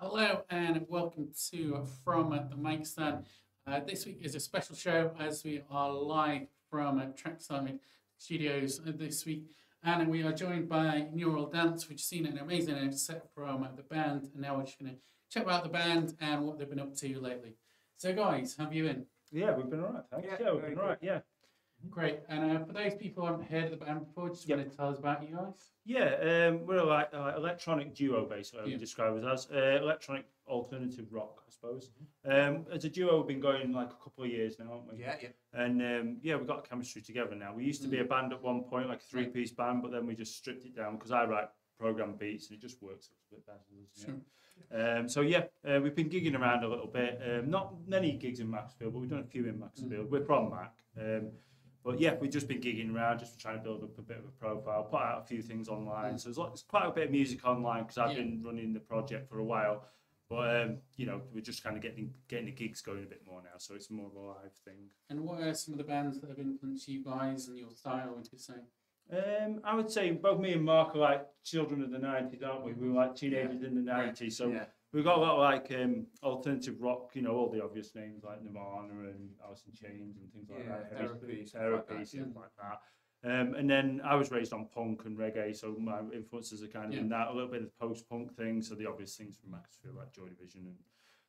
Hello and welcome to From the Mic Stand. This week is a special show as we are live from Trackside Studios this week, and we are joined by Neural Dance, which has seen an amazing set from the band, and now we're just going to chat about the band and what they've been up to lately. So, guys, how have you been? Yeah, we've been all right, thanks. Yeah, we've been all right, yeah. Great. And for those people who haven't heard of the band before, just want to tell us about you guys? Yeah, we're like electronic duo, basically, I would describe it as. Electronic alternative rock, I suppose. As a duo, we've been going like a couple of years now, haven't we? Yeah. And we've got chemistry together now. We used to be a band at one point, like a three-piece band, but then we just stripped it down because I write program beats and it just works a bit better, doesn't it? We've been gigging around a little bit. Not many gigs in Maxfield, but we've done a few in Maxfield. We're from Mac. But yeah, we've just been gigging around, just trying to build up a bit of a profile, put out a few things online. So there's quite a bit of music online because I've been running the project for a while. But we're just kind of getting the gigs going a bit more now, so it's more of a live thing. And what are some of the bands that have influenced you guys and your style, would you say? I would say both me and Mark are like children of the 90s, aren't we? We were like teenagers in the 90s, so we've got a lot of like alternative rock, all the obvious names like Nirvana and Alice in Chains and things like that. Therapy, stuff like that. And then I was raised on punk and reggae, so my influences are kind of in that, a little bit of post-punk thing, so the obvious things from Maxfield like Joy Division and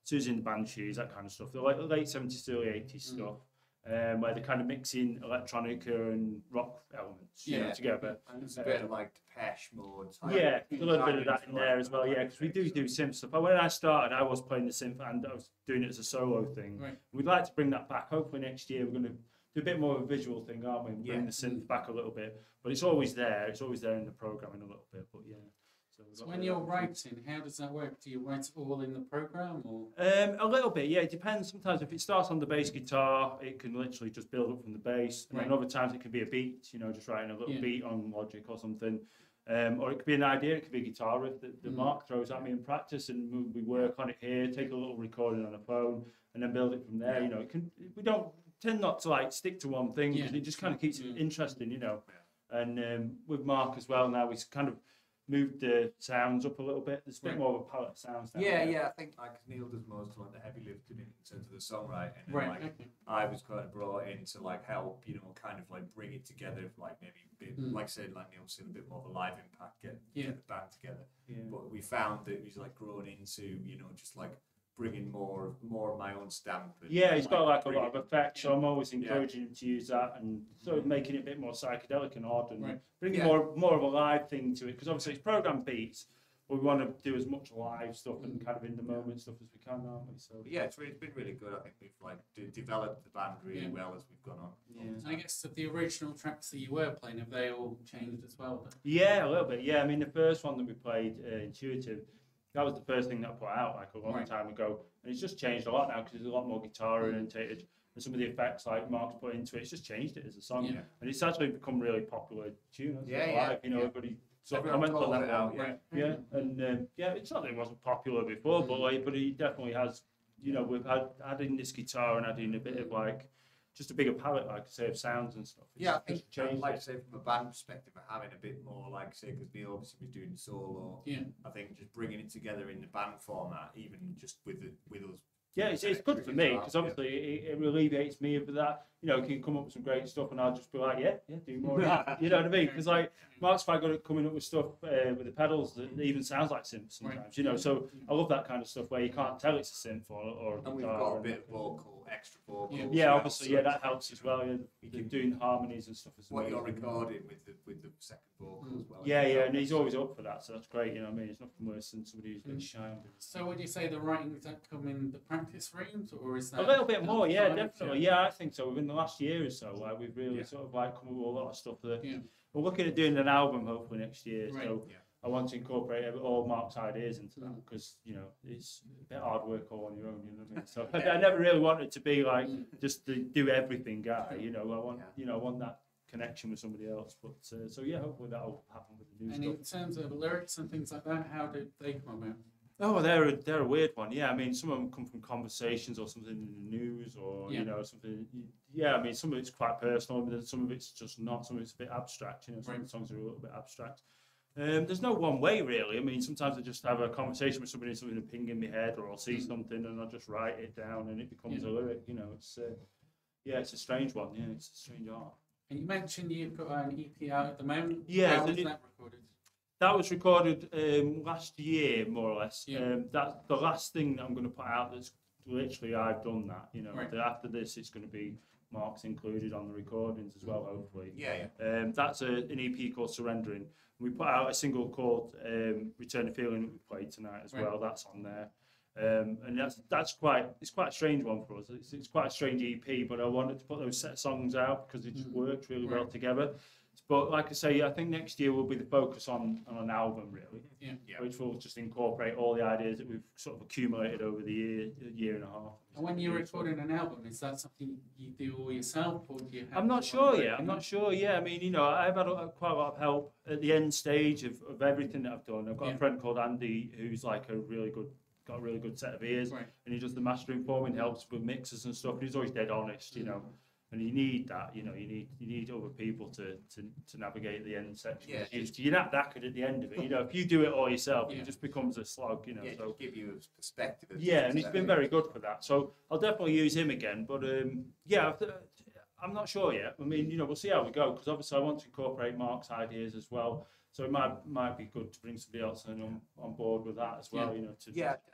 Susie and the Banshees, that kind of stuff. They're like late 70s, early 80s stuff. Where they're kind of mixing electronica and rock elements together. And it's a bit of like Depeche Mode. Yeah, a little bit of that in there as well, because we do synth stuff. But when I started, I was playing the synth and I was doing it as a solo thing. Right. We'd like to bring that back. Hopefully next year we're going to do a bit more of a visual thing, aren't we? Bring the synth back a little bit. But it's always there. It's always there in the programming a little bit. But yeah. So when you're writing, how does that work? Do you write it all in the program, or? A little bit, yeah. It depends. Sometimes if it starts on the bass guitar, it can literally just build up from the bass, and then other times it could be a beat. Just writing a little beat on Logic or something, or it could be an idea. It could be a guitar riff that Mark throws at me in practice, and we work on it here. Take a little recording on a phone, and then build it from there. We don't tend not to like stick to one thing because it just kind of keeps it interesting. And with Mark as well, now we've kind of moved the sounds up a little bit. There's a bit more of a palette of sounds now. Yeah. I think like Neil does most of like the heavy lifting in terms of the songwriting. And, I was kind of brought in to like help, kind of like bring it together, like maybe like I said, like Neil said, a bit more of a live impact, get the band together. Yeah. But we found that he's like grown into, just like bringing more of my own stamp. He's got like a lot of effects, so I'm always encouraging him to use that and sort of making it a bit more psychedelic and odd and bringing more of a live thing to it, because obviously it's programmed beats, but we want to do as much live stuff and kind of in the moment stuff as we can, aren't we? So it's been really good. I think we've like developed the band really well as we've gone on. And I guess of the original tracks that you were playing, have they all changed as well? Yeah, a little bit. Yeah, I mean the first one that we played, Intuitive, that was the first thing that I put out like a long time ago, and it's just changed a lot now because there's a lot more guitar orientated, and some of the effects like Mark's put into it, it's just changed it as a song, and it's actually become really popular tune. Everybody sort of comments on that one. It's not that it wasn't popular before, but he definitely has. We've adding this guitar and adding a bit of like just a bigger palette, like I say, of sounds and stuff. I think I'd like to say from a band perspective, having a bit more, like say, because Neil obviously was doing solo. I think just bringing it together in the band format, even just with us. Yeah, it's good for me because obviously it alleviates me of that. He can come up with some great stuff, and I'll just be like, do more of that. You know what I mean? Because like Mark's quite good at coming up with stuff with the pedals that even sounds like synth sometimes. So I love that kind of stuff where you can't tell it's a synth or a guitar. And we've got a bit of extra vocals. Obviously, that helps as well. You're doing harmonies and stuff as well. What you're recording with the second vocal as well. And he's always up for that, so that's great. It's nothing worse than somebody who's been shy. So would you say the writing, does that come in the practice rooms, or is that a little bit more? Yeah, definitely. Yeah, I think so. Within the last year or so, like we've really sort of like come up with a lot of stuff that we're looking at doing an album hopefully next year. So I want to incorporate all Mark's ideas into that because it's a bit hard work all on your own. You know what I mean? So I never really wanted to be like just the do everything guy. I want that connection with somebody else. But hopefully that'll happen with the new stuff. And in terms of lyrics and things like that, how did they come about? Oh, they're a weird one. Yeah, I mean, some of them come from conversations or something in the news or something. Yeah, I mean, some of it's quite personal, but some of it's just not. Some of it's a bit abstract. Some of the songs are a little bit abstract. There's no one way really. I mean, sometimes I just have a conversation with somebody, something to ping in my head, or I'll see something and I'll just write it down, and it becomes a lyric. You know, it's it's a strange one. Yeah, it's a strange art. And you mentioned you've got an EP out at the moment. Yeah, How was that recorded? That was recorded last year, more or less. Yeah. That's the last thing that I'm going to put out. That's literally I've done that. You know, Right. after this, it's going to be Mark's included on the recordings as well, hopefully. Yeah. That's an EP called Surrendering. We put out a single called Return the Feeling that we played tonight as well. That's on there. And that's quite a strange one for us. It's quite a strange EP, but I wanted to put those set of songs out because it just worked really well together. But like I say, I think next year will be the focus on an album really, which will just incorporate all the ideas that we've sort of accumulated over the year and a half. And when you're recording an album, is that something you do all yourself, or do you have? I'm not sure yet. I'm not sure. Yeah, I mean, you know, I've had quite a lot of help at the end stage of everything that I've done. I've got a friend called Andy who's like got a really good set of ears, and he does the mastering for me and helps with mixes and stuff. And he's always dead honest, you know. And you need that, you know. You need other people to navigate the end section. Yeah, You're not that good at the end of it, you know. If you do it all yourself, it just becomes a slog, you know. Yeah, so just give you a perspective. And he's been very good for that. So I'll definitely use him again. But I'm not sure yet. I mean, you know, we'll see how we go, because obviously I want to incorporate Mark's ideas as well. So it might be good to bring somebody else on board with that as well. You know,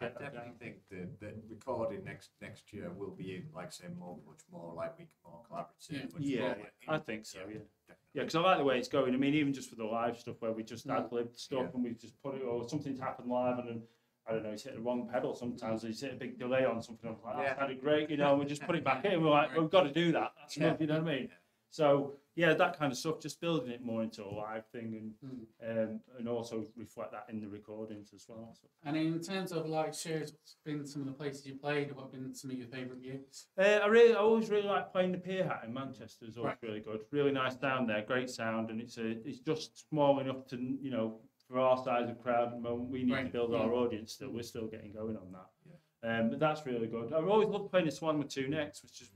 I definitely think the recording next year will be, like I say, much more like more collaborative. I think so. Yeah, because I like the way it's going. I mean, even just for the live stuff where we just ad-libbed stuff and we just put it, or something's happened live and then, I don't know, he's hit the wrong pedal sometimes, or he's hit a big delay on something. I'm like, that's kind of great, you know, and we just put it back in and we're like, we've got to do that. That's enough, you know what I mean? So, that kind of stuff, just building it more into a live thing and also reflect that in the recordings as well. So. And in terms of live shows, what's been some of the places you played, or what have been some of your favourite gigs? I always really like playing the Pier Hat in Manchester. It's always really good. Really nice down there, great sound, and it's just small enough to, you know, for our size of crowd at the moment, we need to build our audience still. We're still getting going on that. But that's really good. I've always loved playing the Swan with Two Necks, which is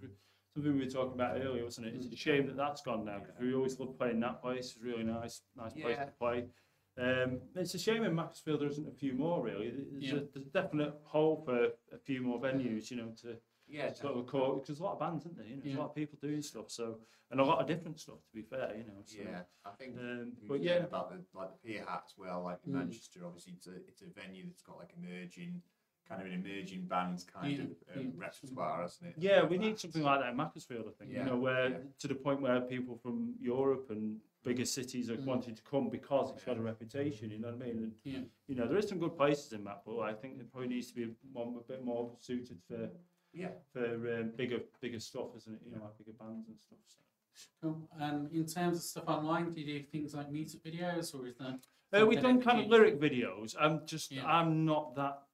something we were talking about earlier, wasn't it? It's a shame that that's gone now, because we always loved playing that place. It's a really nice place to play. It's a shame in Macclesfield there isn't a few more, really. There's a definite hole for a few more venues, you know, to sort of record, because there's a lot of bands, isn't there? You know, there's a lot of people doing stuff, so, and a lot of different stuff, to be fair, you know. So, I think but about the Pier Hat as well, like in Manchester, obviously it's a venue that's got like an emerging bands kind of repertoire, hasn't it? Yeah, we need something like that in Macclesfield, I think. You know, where to the point where people from Europe and bigger cities are wanting to come because it's got a reputation. You know what I mean? And, you know, there is some good places in that, but I think there probably needs to be one a bit more suited for bigger stuff, isn't it? You know, like bigger bands and stuff. So. Cool. And in terms of stuff online, do you do things like music videos, or is that? We've done kind of lyric videos. I'm not that.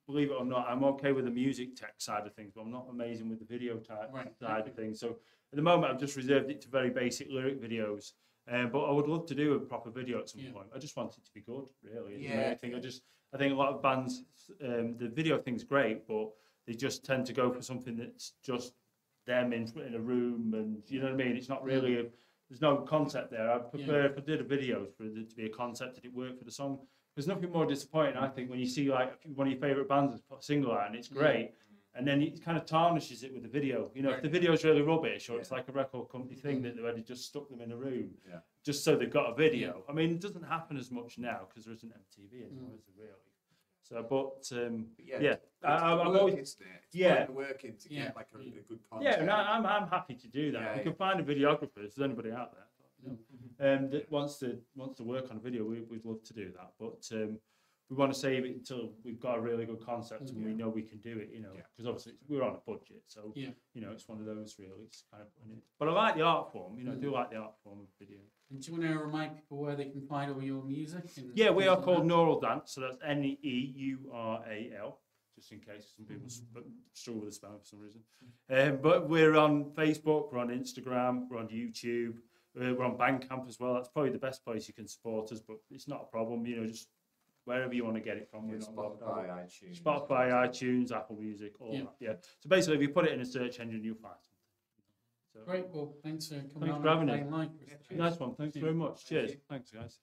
Believe it or not, I'm okay with the music tech side of things, but I'm not amazing with the video side of things. So at the moment, I've just reserved it to very basic lyric videos. But I would love to do a proper video at some point. I just want it to be good, really. I think a lot of bands, the video thing's great, but they just tend to go for something that's just them in a room, and you know what I mean. It's not really there's no concept there. I prefer if I did a video for it to be a concept that it worked for the song. There's nothing more disappointing, I think, when you see like one of your favourite bands has put a single out and it's great, and then it kind of tarnishes it with the video. You know, if the video's really rubbish, or it's like a record company thing that they've already just stuck them in a room, just so they've got a video. I mean, it doesn't happen as much now because there isn't MTV anymore, is there really? So, I'm always working to get like a good content. Yeah, and I'm happy to do that. We can find a videographer if there's anybody out there. That wants to work on a video, we'd love to do that, but we want to save it until we've got a really good concept and we know we can do it, you know, because obviously we're on a budget, so you know, it's one of those really. It's kind of, but I like the art form, you know. I do like the art form of video. And do you want to remind people where they can find all your music? We are called Neural Dance, so that's NEURAL. Just in case some people struggle with the spelling for some reason. But we're on Facebook, we're on Instagram, we're on YouTube. We're on Bandcamp as well. That's probably the best place you can support us, but it's not a problem. You know, just wherever you want to get it from. Spotify, iTunes, Apple Music, all that. Yeah. So basically, if you put it in a search engine, you'll find something. So, great. Well, thanks for coming on. Thanks for having us. Nice one. Thanks very much. Cheers. Thanks, guys.